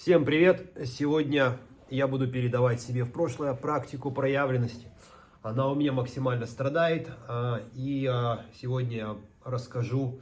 Всем привет! Сегодня я буду передавать себе в прошлое практику проявленности. Она у меня максимально страдает. Сегодня я расскажу,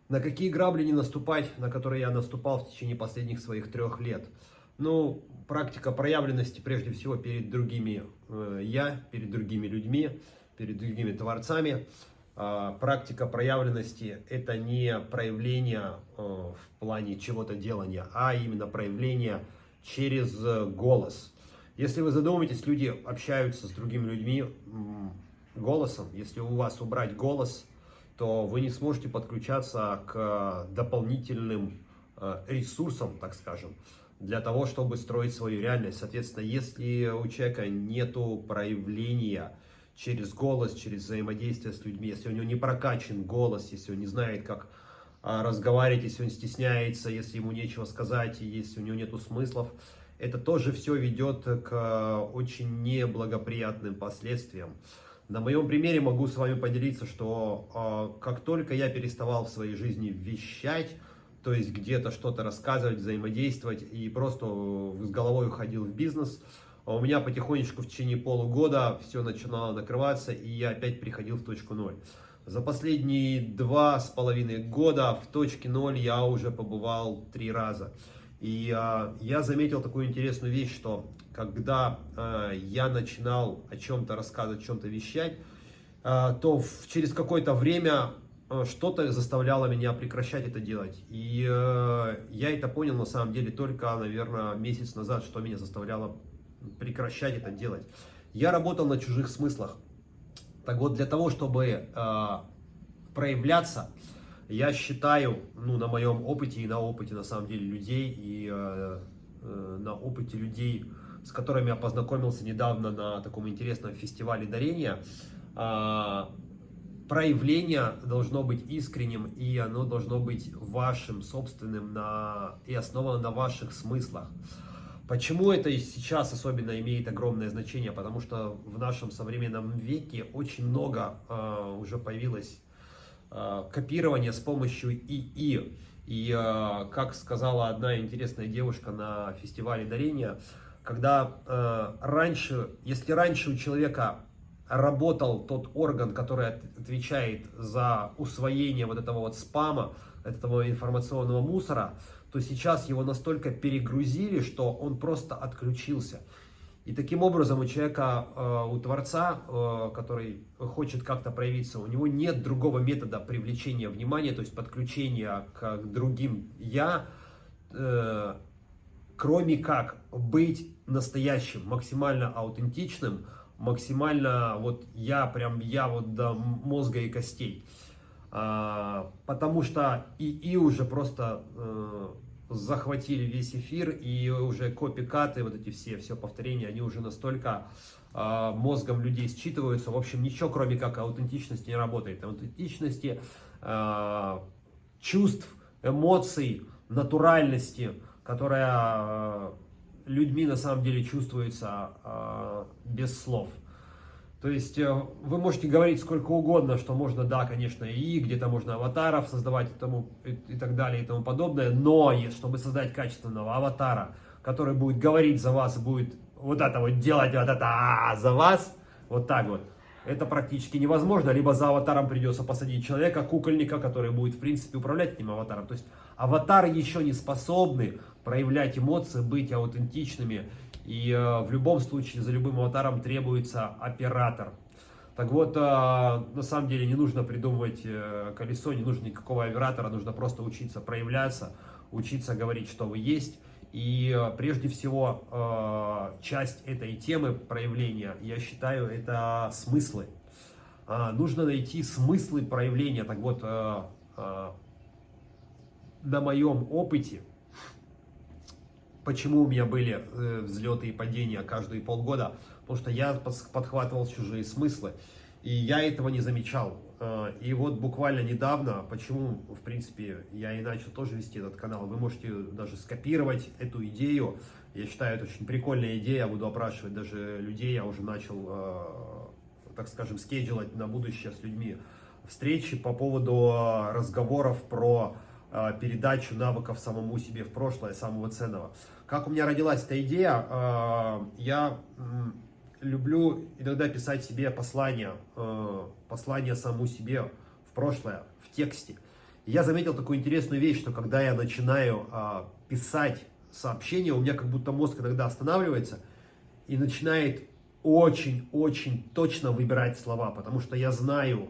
на какие грабли не наступать, на которые я наступал в течение последних своих 3 лет. Ну, практика проявленности прежде всего перед другими перед другими людьми, перед другими творцами. Практика проявленности — это не проявление в плане чего-то делания, а именно проявление через голос. Если вы задумаетесь, люди общаются с другими людьми голосом. Если у вас убрать голос, то вы не сможете подключаться к дополнительным ресурсам, так скажем, для того, чтобы строить свою реальность. Соответственно, если у человека нету проявления через голос, через взаимодействие с людьми, если у него не прокачан голос, если он не знает, как разговаривать, если он стесняется, если ему нечего сказать, если у него нету смыслов, это тоже все ведет к очень неблагоприятным последствиям. На моем примере могу с вами поделиться, что как только я переставал в своей жизни вещать, то есть где-то что-то рассказывать, взаимодействовать и просто с головой уходил в бизнес, у меня потихонечку в течение полугода все начинало накрываться, и я опять приходил в точку ноль. За последние 2,5 года в точке ноль я уже побывал 3 раза. И я заметил такую интересную вещь, что когда я начинал о чем-то рассказывать, о чем-то вещать, то через какое-то время что-то заставляло меня прекращать это делать. И я это понял на самом деле только, наверное, месяц назад, что меня заставляло прекращать это делать. Я работал на чужих смыслах. Так вот, для того, чтобы проявляться, я считаю, на моем опыте и на опыте, на самом деле, людей, и на опыте людей, с которыми я познакомился недавно на таком интересном фестивале дарения, проявление должно быть искренним, и оно должно быть вашим собственным и основано на ваших смыслах. Почему это сейчас особенно имеет огромное значение? Потому что в нашем современном веке очень много уже появилось копирования с помощью ИИ. И как сказала одна интересная девушка на фестивале дарения, когда если раньше у человека работал тот орган, который отвечает за усвоение вот этого вот спама, этого информационного мусора, то сейчас его настолько перегрузили, что он просто отключился. И таким образом у человека, у Творца, который хочет как-то проявиться, у него нет другого метода привлечения внимания, то есть подключения к другим «я», кроме как быть настоящим, максимально аутентичным, максимально я до мозга и костей. Потому что ИИ уже просто захватили весь эфир, и уже копикаты, вот эти все повторения, они уже настолько мозгом людей считываются. В общем, ничего кроме как аутентичности не работает. Аутентичности, чувств, эмоций, натуральности, которая людьми на самом деле чувствуется без слов. То есть вы можете говорить сколько угодно, что можно, да, конечно, и где-то можно аватаров создавать и так далее и тому подобное, но чтобы создать качественного аватара, который будет говорить за вас, будет делать за вас, вот так вот, это практически невозможно. Либо за аватаром придется посадить человека, кукольника, который будет, в принципе, управлять этим аватаром. То есть аватары еще не способны проявлять эмоции, быть аутентичными. И в любом случае за любым аватаром требуется оператор. Так вот, на самом деле не нужно придумывать колесо, не нужно никакого оператора, нужно просто учиться проявляться, учиться говорить, что вы есть. И прежде всего, часть этой темы проявления, я считаю, это смыслы. Нужно найти смыслы проявления. Так вот, на моем опыте, почему у меня были взлеты и падения каждые полгода? Потому что я подхватывал чужие смыслы, и я этого не замечал. И вот буквально недавно, почему, в принципе, я и начал тоже вести этот канал, вы можете даже скопировать эту идею. Я считаю, это очень прикольная идея, я буду опрашивать даже людей, я уже начал, так скажем, скеджулить на будущее с людьми встречи по поводу разговоров про передачу навыков самому себе в прошлое, самого ценного. Как у меня родилась эта идея? Я люблю иногда писать себе послания, послания самому себе в прошлое, в тексте. И я заметил такую интересную вещь, что когда я начинаю писать сообщения, у меня как будто мозг иногда останавливается и начинает очень-очень точно выбирать слова, потому что я знаю,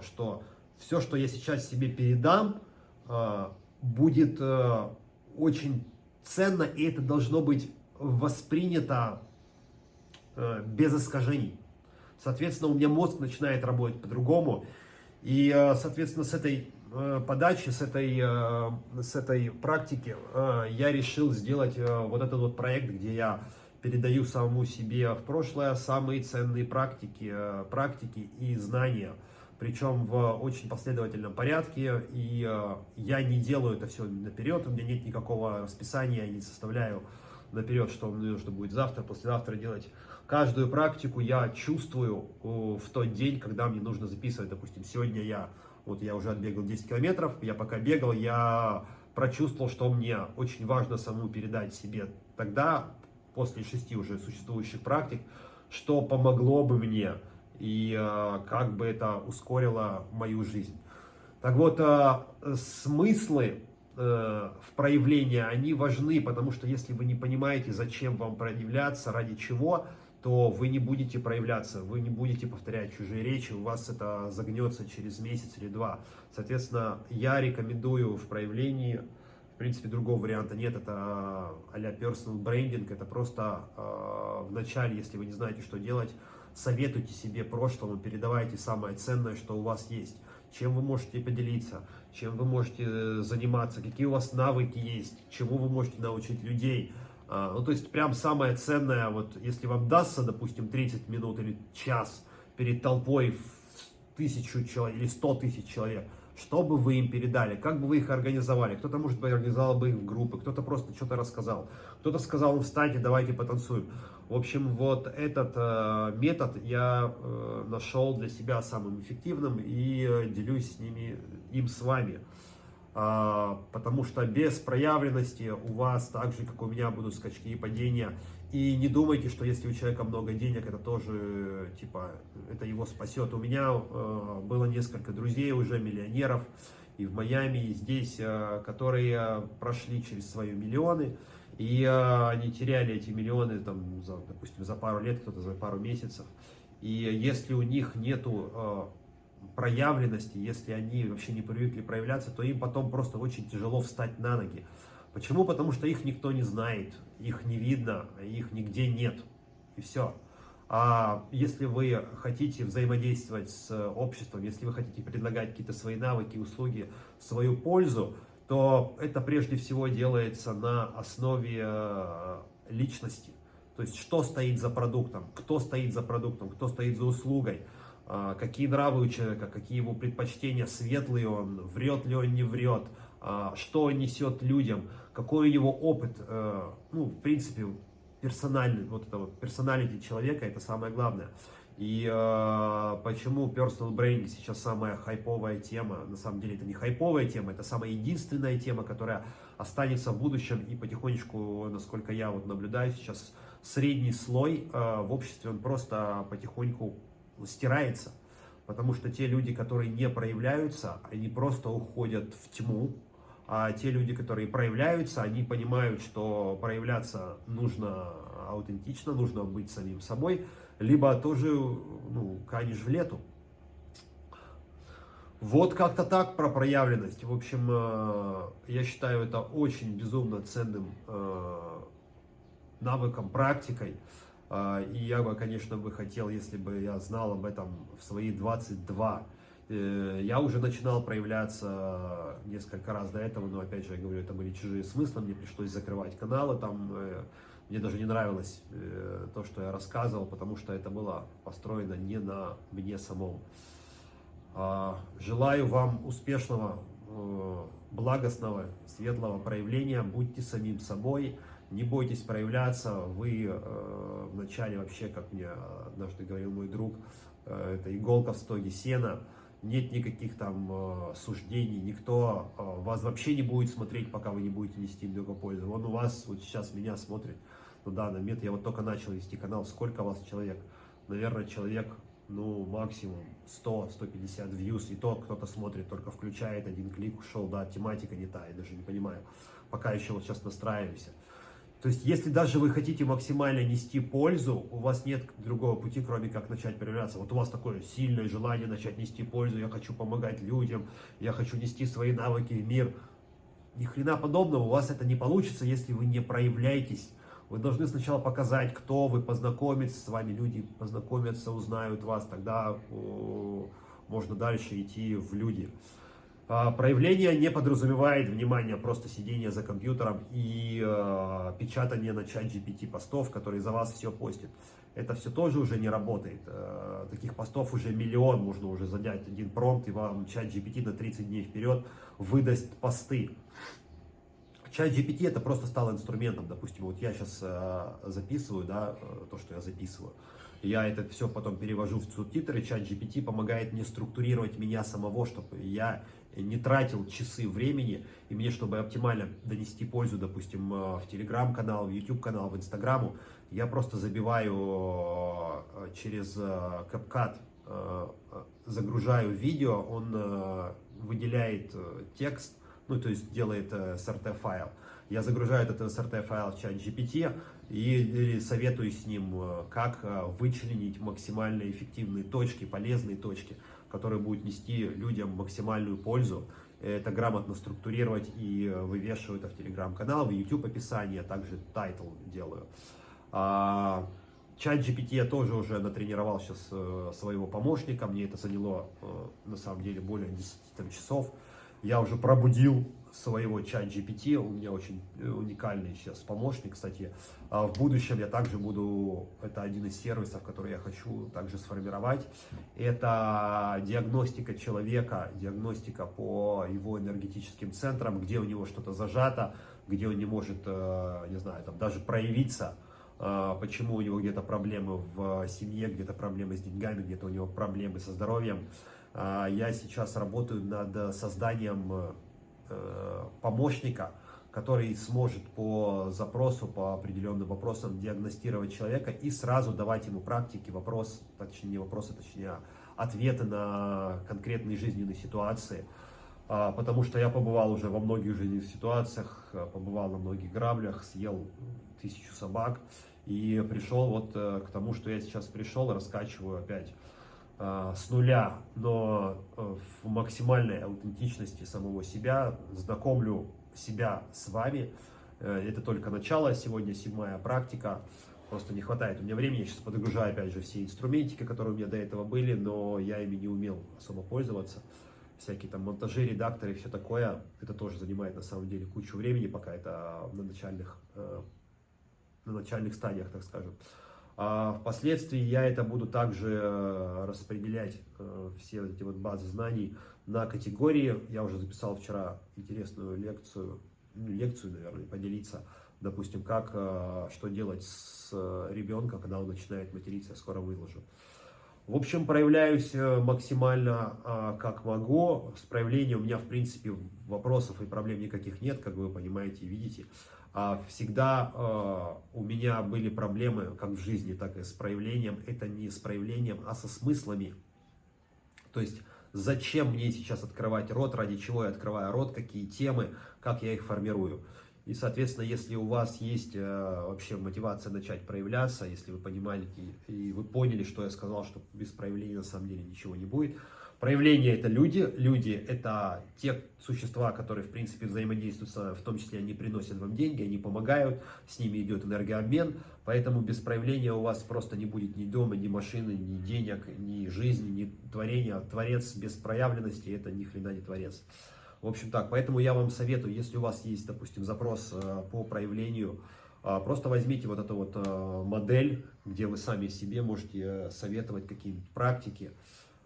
что все, что я сейчас себе передам, будет очень ценно, и это должно быть воспринято без искажений. Соответственно, у меня мозг начинает работать по-другому, и, соответственно, с этой подачи, с этой практики я решил сделать вот этот вот проект, где я передаю самому себе в прошлое самые ценные практики и знания. Причем в очень последовательном порядке, и я не делаю это все наперед, у меня нет никакого расписания, я не составляю наперед, что мне нужно будет завтра, послезавтра делать. Каждую практику я чувствую в тот день, когда мне нужно записывать. Допустим, сегодня я уже отбегал 10 километров, я пока бегал, я прочувствовал, что мне очень важно самому передать себе тогда, после 6 уже существующих практик, что помогло бы мне и как бы это ускорило мою жизнь. Так вот, смыслы в проявлении, они важны, потому что если вы не понимаете, зачем вам проявляться, ради чего, то вы не будете проявляться, вы не будете повторять чужие речи, у вас это загнется через месяц или два. Соответственно, я рекомендую в проявлении, в принципе, другого варианта нет, это а-ля personal branding, это просто в начале, если вы не знаете, что делать, советуйте себе прошлому, передавайте самое ценное, что у вас есть. Чем вы можете поделиться, чем вы можете заниматься, какие у вас навыки есть, чему вы можете научить людей. Ну, то есть, прям самое ценное, вот если вам дастся, допустим, 30 минут или час перед толпой в 1000 человек или 100 тысяч человек, что бы вы им передали, как бы вы их организовали? Кто-то, может быть, организовал бы их в группы, кто-то просто что-то рассказал, кто-то сказал, встаньте, давайте потанцуем. В общем, вот этот метод я нашел для себя самым эффективным и делюсь им с вами. Потому что без проявленности у вас, так же как у меня, будут скачки и падения. И не думайте, что если у человека много денег, это тоже, типа, это его спасет. У меня было несколько друзей уже, миллионеров, и в Майами, и здесь, которые прошли через свои миллионы, и они теряли эти миллионы, там, допустим, за пару лет, кто-то за пару месяцев. И если у них нету проявленности, если они вообще не привыкли проявляться, то им потом просто очень тяжело встать на ноги. Почему? Потому что их никто не знает, их не видно, их нигде нет. И все. А если вы хотите взаимодействовать с обществом, если вы хотите предлагать какие-то свои навыки, услуги, свою пользу, то это прежде всего делается на основе личности. То есть, что стоит за продуктом, кто стоит за продуктом, кто стоит за услугой, какие нравы у человека, какие его предпочтения, светлый он, врет ли он, не врет, что он несет людям, какой у него опыт, ну, в принципе, персональный, вот это вот персоналити человека, это самое главное. И почему personal branding сейчас самая хайповая тема? На самом деле это не хайповая тема, это самая единственная тема, которая останется в будущем, и потихонечку, насколько я вот наблюдаю сейчас, средний слой в обществе, он просто потихоньку стирается, потому что те люди, которые не проявляются, они просто уходят в тьму, а те люди, которые проявляются, они понимают, что проявляться нужно аутентично, нужно быть самим собой, либо тоже, ну, канешь в лету. Вот как-то так про проявленность. В общем, я считаю это очень безумно ценным навыком, практикой. И я бы, конечно, хотел, если бы я знал об этом в свои 22. Я уже начинал проявляться несколько раз до этого, но опять же, я говорю, это были чужие смыслы, мне пришлось закрывать каналы, там мне даже не нравилось то, что я рассказывал, потому что это было построено не на мне самом. Желаю вам успешного, благостного, светлого проявления, будьте самим собой. Не бойтесь проявляться, вы вначале вообще, как мне однажды говорил мой друг, это иголка в стоге сена, нет никаких там суждений, никто вас вообще не будет смотреть, пока вы не будете нести много пользы. Он у вас вот сейчас меня смотрит на данный момент, я вот только начал вести канал, сколько у вас человек? Наверное, человек, ну, максимум 100-150 views, и то кто-то смотрит, только включает один клик, ушел, да, тематика не та, я даже не понимаю, пока еще вот сейчас настраиваемся. То есть, если даже вы хотите максимально нести пользу, у вас нет другого пути, кроме как начать проявляться. Вот у вас такое сильное желание начать нести пользу, я хочу помогать людям, я хочу нести свои навыки в мир. Ни хрена подобного, у вас это не получится, если вы не проявляетесь. Вы должны сначала показать, кто вы, познакомиться с вами, люди познакомятся, узнают вас, тогда можно дальше идти в люди. Проявление не подразумевает, внимание, просто сидение за компьютером и печатание на чат GPT постов, которые за вас все постят. Это все тоже уже не работает. Таких постов уже миллион, можно уже задать один промпт, и вам чат GPT на 30 дней вперед выдаст посты. Чат GPT это просто стал инструментом, допустим, вот я сейчас записываю, да, то, что я записываю. Я это все потом перевожу в субтитры, чат GPT помогает мне структурировать меня самого, чтобы я не тратил часы времени, и мне, чтобы оптимально донести пользу, допустим, в Telegram-канал, в YouTube-канал, в Instagram, я просто забиваю через CapCut, загружаю видео, он выделяет текст, ну, то есть делает SRT-файл. Я загружаю этот SRT-файл в чат GPT и советую с ним, как вычленить максимально эффективные точки, полезные точки, которые будут нести людям максимальную пользу. Это грамотно структурировать и вывешиваю это в Telegram-канал, в YouTube описание, а также тайтл делаю. Чат GPT я тоже уже натренировал сейчас своего помощника, мне это заняло на самом деле более 10 часов. Я уже пробудил своего чат GPT, у меня очень уникальный сейчас помощник, кстати. В будущем я также буду, это один из сервисов, который я хочу также сформировать. Это диагностика человека, диагностика по его энергетическим центрам, где у него что-то зажато, где он не может, не знаю, там даже проявиться, почему у него где-то проблемы в семье, где-то проблемы с деньгами, где-то у него проблемы со здоровьем. Я сейчас работаю над созданием помощника, который сможет по запросу, по определенным вопросам диагностировать человека и сразу давать ему практики, ответы на конкретные жизненные ситуации. Потому что я побывал уже во многих жизненных ситуациях, побывал на многих граблях, съел 1000 собак и пришел вот к тому, что я сейчас пришел, раскачиваю опять с нуля, но в максимальной аутентичности самого себя, знакомлю себя с вами. Это только начало, сегодня 7-я практика, просто не хватает у меня времени, я сейчас подгружаю опять же все инструментики, которые у меня до этого были, но я ими не умел особо пользоваться. Всякие там монтажи, редакторы и все такое, это тоже занимает на самом деле кучу времени, пока это на начальных стадиях, так скажем. Впоследствии я это буду также распределять, все эти вот базы знаний на категории. Я уже записал вчера интересную лекцию, наверное, поделиться, допустим, что делать с ребенком, когда он начинает материться, я скоро выложу. В общем, проявляюсь максимально как могу. С проявлением у меня, в принципе, вопросов и проблем никаких нет, как вы понимаете и видите. Всегда у меня были проблемы как в жизни, так и с проявлением. Это не с проявлением, а со смыслами. То есть, зачем мне сейчас открывать рот, ради чего я открываю рот, какие темы, как я их формирую. И, соответственно, если у вас есть вообще мотивация начать проявляться, если вы понимаете и вы поняли, что я сказал, что без проявления на самом деле ничего не будет. Проявление — это люди, люди — это те существа, которые, в принципе, взаимодействуют с вами, в том числе они приносят вам деньги, они помогают, с ними идет энергообмен, поэтому без проявления у вас просто не будет ни дома, ни машины, ни денег, ни жизни, ни творения. Творец без проявленности — это ни хрена не творец. В общем так, поэтому я вам советую, если у вас есть, допустим, запрос по проявлению, просто возьмите вот эту вот модель, где вы сами себе можете советовать какие-нибудь практики.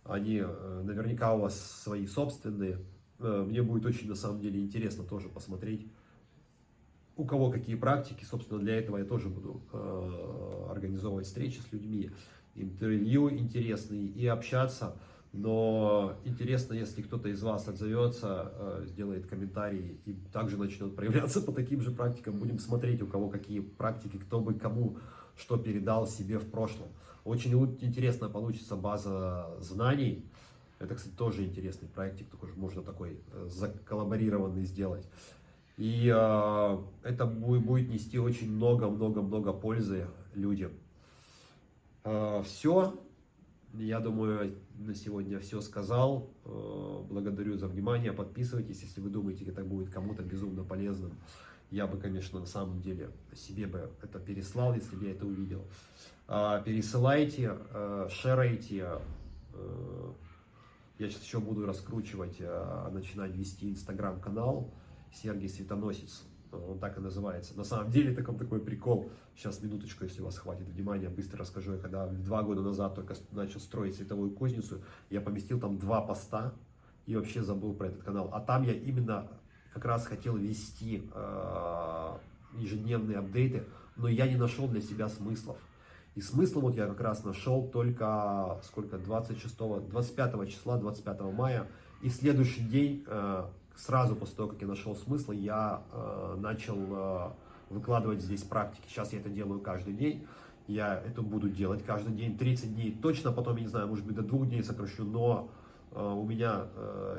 Они наверняка у вас свои собственные. Мне будет очень, на самом деле, интересно тоже посмотреть, у кого какие практики. Собственно, для этого я тоже буду организовывать встречи с людьми, интервью интересные и общаться Но интересно, если кто-то из вас отзовется, сделает комментарий и также начнет проявляться по таким же практикам. Будем смотреть, у кого какие практики, кто бы кому что передал себе в прошлом. Очень интересно получится база знаний. Это, кстати, тоже интересный проектик, только можно такой заколлаборированный сделать. И это будет нести очень много-много-много пользы людям. Все. Я думаю, на сегодня все сказал. Благодарю за внимание. Подписывайтесь, если вы думаете, это будет кому-то безумно полезным. Я бы, конечно, на самом деле себе бы это переслал, если бы я это увидел. Пересылайте, шерайте. Я сейчас еще буду раскручивать, начинать вести инстаграм-канал Сергий Светоносец. Он так и называется. На самом деле такой прикол. Сейчас минуточку, если у вас хватит внимания, быстро расскажу. Я когда 2 года назад только начал строить световую кузницу, я поместил там 2 поста и вообще забыл про этот канал. А там я именно как раз хотел вести ежедневные апдейты, но я не нашел для себя смыслов. И смысл вот я как раз нашел только 25 числа, 25 мая. И в следующий день, сразу после того, как я нашел смысл, я начал выкладывать здесь практики. Сейчас я это делаю каждый день. Я это буду делать каждый день, 30 дней точно, потом, я не знаю, может быть, до 2 дней сокращу, но у меня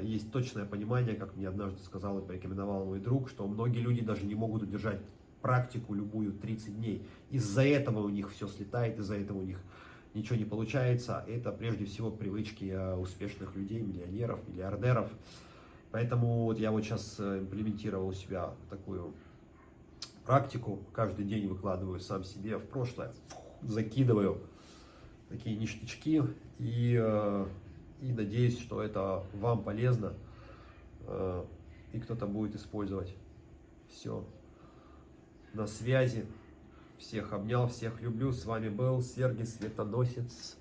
есть точное понимание, как мне однажды сказал и порекомендовал мой друг, что многие люди даже не могут удержать практику любую 30 дней. Из-за этого у них все слетает, из-за этого у них ничего не получается. Это прежде всего привычки успешных людей, миллионеров, миллиардеров. Поэтому вот я вот сейчас имплементировал у себя такую практику. Каждый день выкладываю сам себе в прошлое, закидываю такие ништячки и надеюсь, что это вам полезно и кто-то будет использовать. Все. На связи. Всех обнял, всех люблю. С вами был Сергий Светоносец.